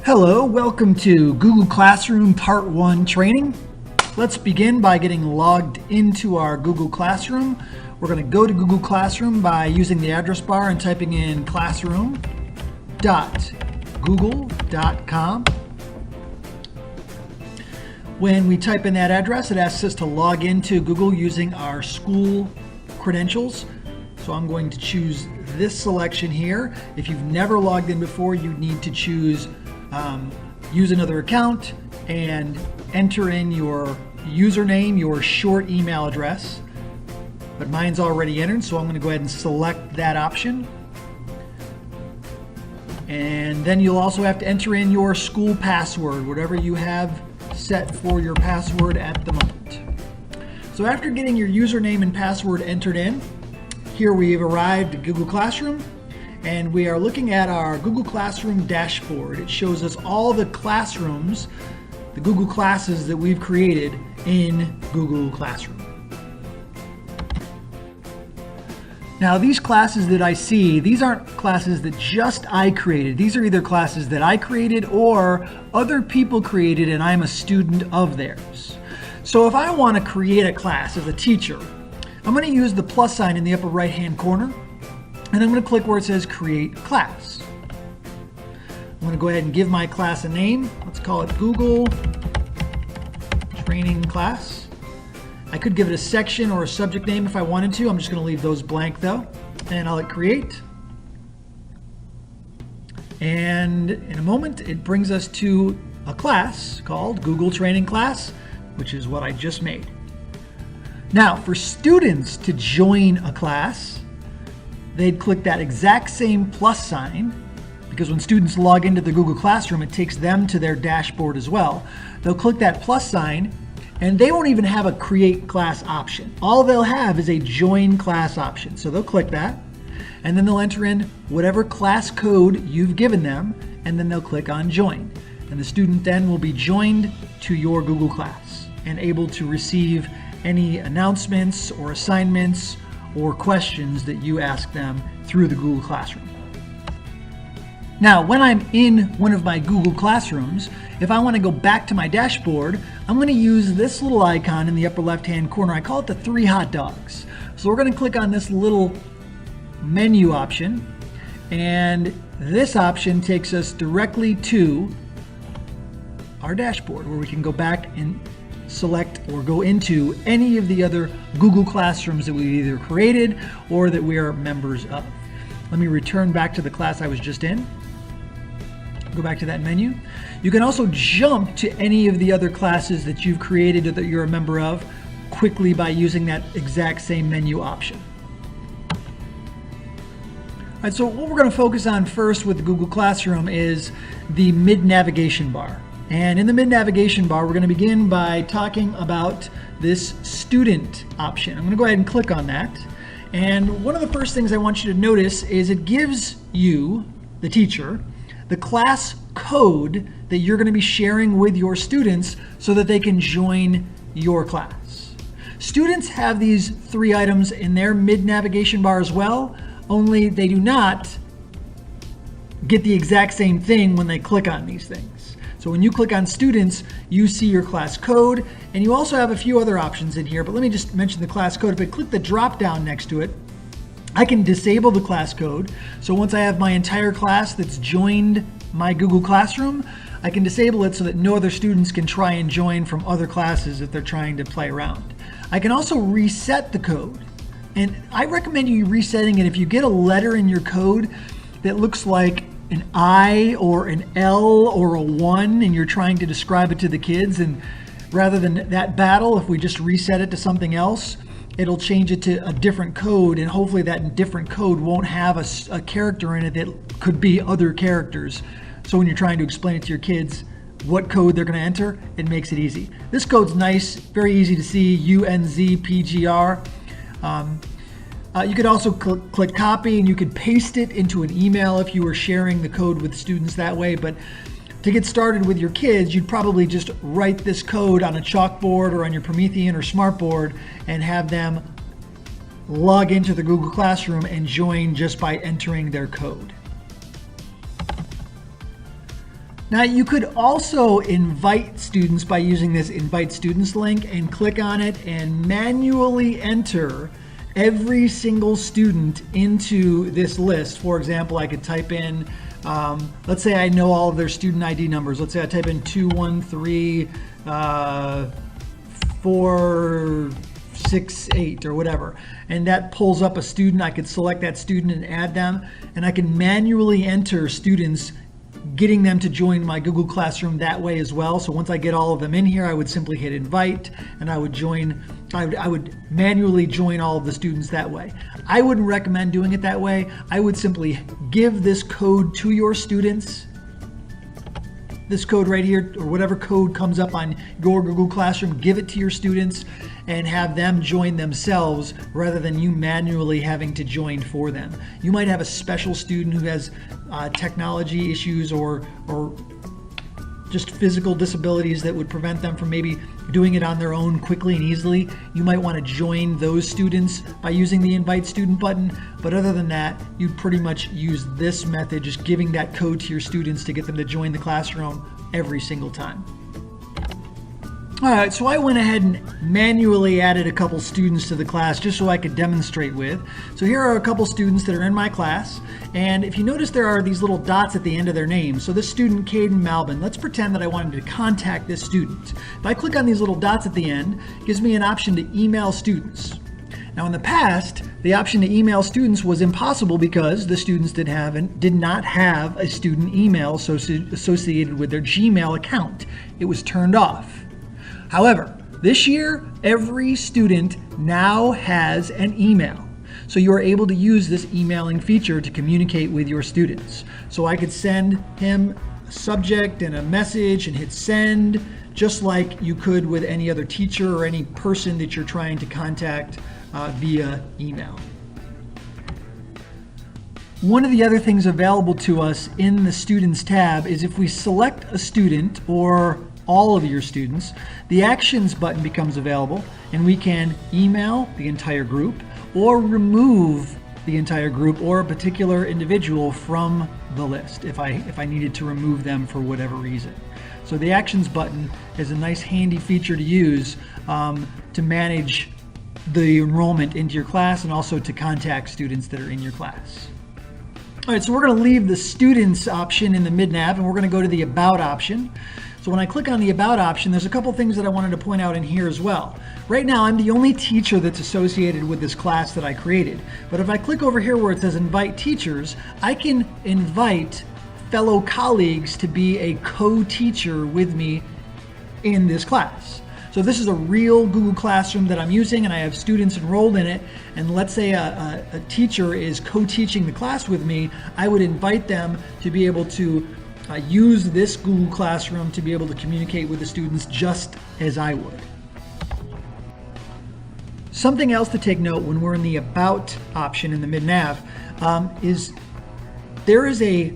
Hello, welcome to Google Classroom Part 1 training. Let's begin by getting logged into our Google Classroom. We're going to go to Google Classroom by using the address bar and typing in classroom.google.com. When we type in that address, it asks us to log into Google using our school credentials. So I'm going to choose this selection here. If you've never logged in before, you need to choose use another account and enter in your username, your short email address. But mine's already entered, so I'm going to go ahead and select that option. And then you'll also have to enter in your school password, whatever you have set for your password at the moment. So after getting your username and password entered in, here we've arrived at Google Classroom, and we are looking at our Google Classroom dashboard. It shows us all the classrooms, the Google classes that we've created in Google Classroom. Now, these classes that I see, these aren't classes that just I created. These are either classes that I created or other people created and I'm a student of theirs. So if I want to create a class as a teacher, I'm going to use the plus sign in the upper right-hand corner, and I'm going to click where it says Create Class. I'm going to go ahead and give my class a name. Let's call it Google Training Class. I could give it a section or a subject name if I wanted to. I'm just going to leave those blank though, and I'll hit Create. And in a moment, it brings us to a class called Google Training Class, which is what I just made. Now, for students to join a class, they'd click that exact same plus sign, because when students log into the Google Classroom, it takes them to their dashboard as well. They'll click that plus sign, and they won't even have a Create Class option. All they'll have is a Join Class option. So they'll click that, and then they'll enter in whatever class code you've given them, and then they'll click on Join. And the student then will be joined to your Google class and able to receive any announcements or assignments or questions that you ask them through the Google Classroom. Now, when I'm in one of my Google Classrooms, if I want to go back to my dashboard, I'm going to use this little icon in the upper left-hand corner. I call it the 3 hot dogs. So we're going to click on this little menu option, and this option takes us directly to our dashboard where we can go back and select or go into any of the other Google Classrooms that we've either created or that we are members of. Let me return back to the class I was just in. Go back to that menu. You can also jump to any of the other classes that you've created or that you're a member of quickly by using that exact same menu option. All right, so what we're going to focus on first with the Google Classroom is the mid-navigation bar. And in the mid-navigation bar, we're going to begin by talking about this student option. I'm going to go ahead and click on that. And one of the first things I want you to notice is it gives you, the teacher, the class code that you're going to be sharing with your students so that they can join your class. Students have these 3 items in their mid-navigation bar as well, only they do not get the exact same thing when they click on these things. So when you click on students, you see your class code, and you also have a few other options in here, but let me just mention the class code. If I click the drop down next to it, I can disable the class code. So once I have my entire class that's joined my Google Classroom, I can disable it so that no other students can try and join from other classes if they're trying to play around. I can also reset the code, and I recommend you resetting it if you get a letter in your code that looks like an I or an L or a 1 and you're trying to describe it to the kids, and rather than that battle, if we just reset it to something else, it'll change it to a different code, and hopefully that different code won't have a character in it that could be other characters. So when you're trying to explain it to your kids what code they're going to enter, it makes it easy. This code's nice, very easy to see, UNZPGR. You could also click copy, and you could paste it into an email if you were sharing the code with students that way. But to get started with your kids, you'd probably just write this code on a chalkboard or on your Promethean or Smartboard and have them log into the Google Classroom and join just by entering their code. Now you could also invite students by using this invite students link and click on it and manually enter every single student into this list. For example, I could type in, let's say I know all of their student ID numbers. Let's say I type in 213-468 or whatever, and that pulls up a student. I could select that student and add them, and I can manually enter students, getting them to join my Google Classroom that way as well. So once I get all of them in here, I would simply hit invite and I would manually join all of the students that way. I wouldn't recommend doing it that way. I would simply give this code to your students, this code right here, or whatever code comes up on your Google Classroom, give it to your students and have them join themselves rather than you manually having to join for them. You might have a special student who has technology issues or just physical disabilities that would prevent them from maybe doing it on their own quickly and easily. You might want to join those students by using the invite student button, but other than that, you'd pretty much use this method, just giving that code to your students to get them to join the classroom every single time. All right, so I went ahead and manually added a couple students to the class just so I could demonstrate with. So here are a couple students that are in my class, and if you notice there are these little dots at the end of their names. So this student, Caden Malbin, let's pretend that I wanted to contact this student. If I click on these little dots at the end, it gives me an option to email students. Now in the past, the option to email students was impossible because the students did not have a student email associated with their Gmail account. It was turned off. However, this year, every student now has an email. So you are able to use this emailing feature to communicate with your students. So I could send him a subject and a message and hit send, just like you could with any other teacher or any person that you're trying to contact via email. One of the other things available to us in the Students tab is if we select a student or all of your students, the Actions button becomes available and we can email the entire group or remove the entire group or a particular individual from the list if I needed to remove them for whatever reason. So the Actions button is a nice handy feature to use to manage the enrollment into your class and also to contact students that are in your class. All right, so we're going to leave the Students option in the mid-nav and we're going to go to the About option. So when I click on the About option, there's a couple things that I wanted to point out in here as well. Right now, I'm the only teacher that's associated with this class that I created. But if I click over here where it says Invite Teachers, I can invite fellow colleagues to be a co-teacher with me in this class. So this is a real Google Classroom that I'm using and I have students enrolled in it. And let's say a teacher is co-teaching the class with me, I would invite them to be able to use this Google Classroom to be able to communicate with the students just as I would. Something else to take note when we're in the About option in the mid-nav is there is a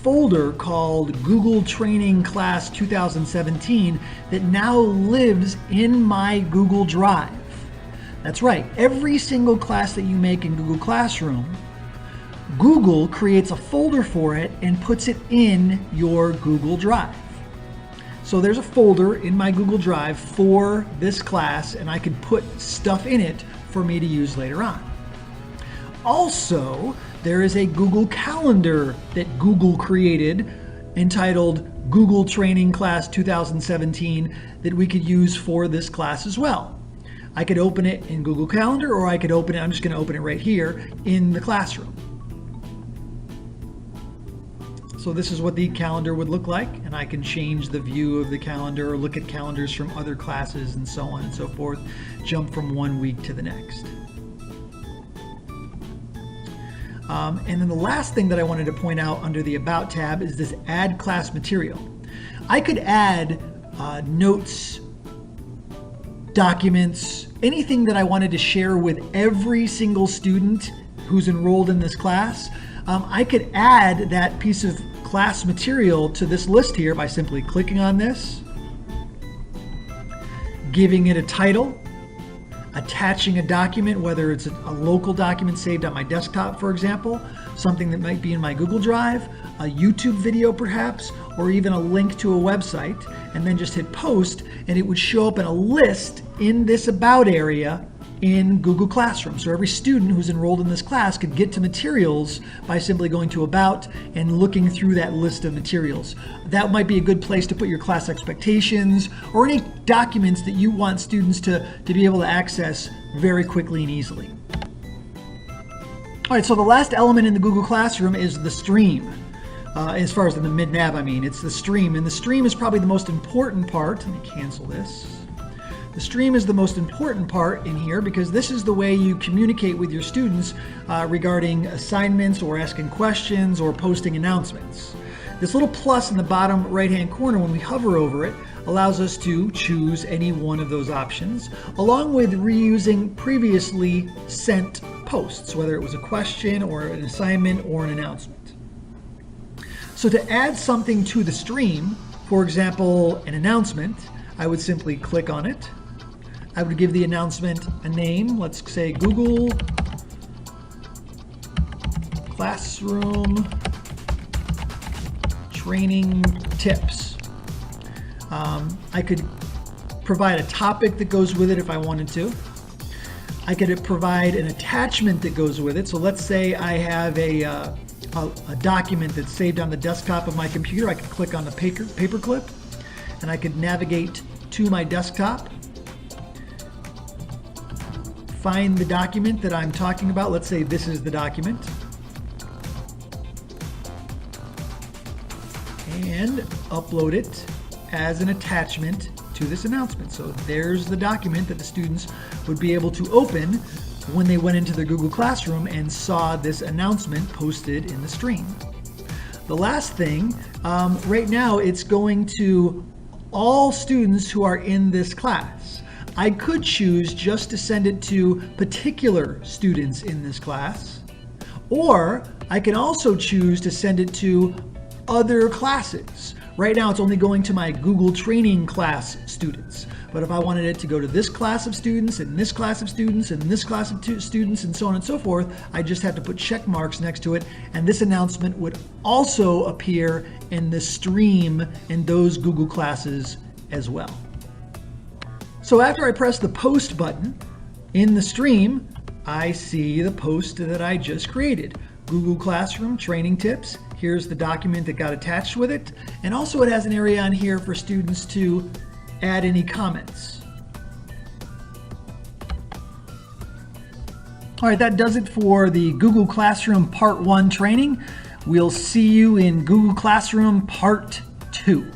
folder called Google Training Class 2017 that now lives in my Google Drive. That's right, every single class that you make in Google Classroom, Google creates a folder for it and puts it in your Google Drive. So there's a folder in my Google Drive for this class and I could put stuff in it for me to use later on. Also, there is a Google Calendar that Google created entitled Google Training Class 2017 that we could use for this class as well. I could open it in Google Calendar or I could open it, I'm just going to open it right here in the classroom. So this is what the calendar would look like, and I can change the view of the calendar or look at calendars from other classes and so on and so forth, jump from one week to the next. And then the last thing that I wanted to point out under the About tab is this Add Class Material. I could add notes, documents, anything that I wanted to share with every single student who's enrolled in this class. I could add that piece of class material to this list here by simply clicking on this, giving it a title. attaching a document, whether it's a local document saved on my desktop, for example, something that might be in my Google Drive, a YouTube video perhaps, or even a link to a website, and then just hit post, and it would show up in a list in this About area in Google Classroom. So every student who's enrolled in this class could get to materials by simply going to About and looking through that list of materials. That might be a good place to put your class expectations or any documents that you want students to be able to access very quickly and easily. All right, so the last element in the Google Classroom is the stream. As far as in the mid-nav, I mean, it's the stream. And the stream is probably the most important part. Let me cancel this. The stream is the most important part in here because this is the way you communicate with your students regarding assignments or asking questions or posting announcements. This little plus in the bottom right-hand corner, when we hover over it, allows us to choose any one of those options, along with reusing previously sent posts, whether it was a question or an assignment or an announcement. So to add something to the stream, for example, an announcement, I would simply click on it. I would give the announcement a name. Let's say Google Classroom Training Tips. I could provide a topic that goes with it if I wanted to. I could provide an attachment that goes with it. So let's say I have a document that's saved on the desktop of my computer. I could click on the paperclip and I could navigate to my desktop, find the document that I'm talking about. Let's say this is the document, and upload it as an attachment to this announcement. So there's the document that the students would be able to open when they went into their Google Classroom and saw this announcement posted in the stream. The last thing, right now it's going to all students who are in this class. I could choose just to send it to particular students in this class, or I can also choose to send it to other classes. Right now it's only going to my Google Training class students, but if I wanted it to go to this class of students and this class of students and this class of students and so on and so forth, I just have to put check marks next to it, and this announcement would also appear in the stream in those Google classes as well. So after I press the post button in the stream, I see the post that I just created. Google Classroom Training Tips. Here's the document that got attached with it. And also it has an area on here for students to add any comments. All right, that does it for the Google Classroom Part 1 training. We'll see you in Google Classroom Part 2.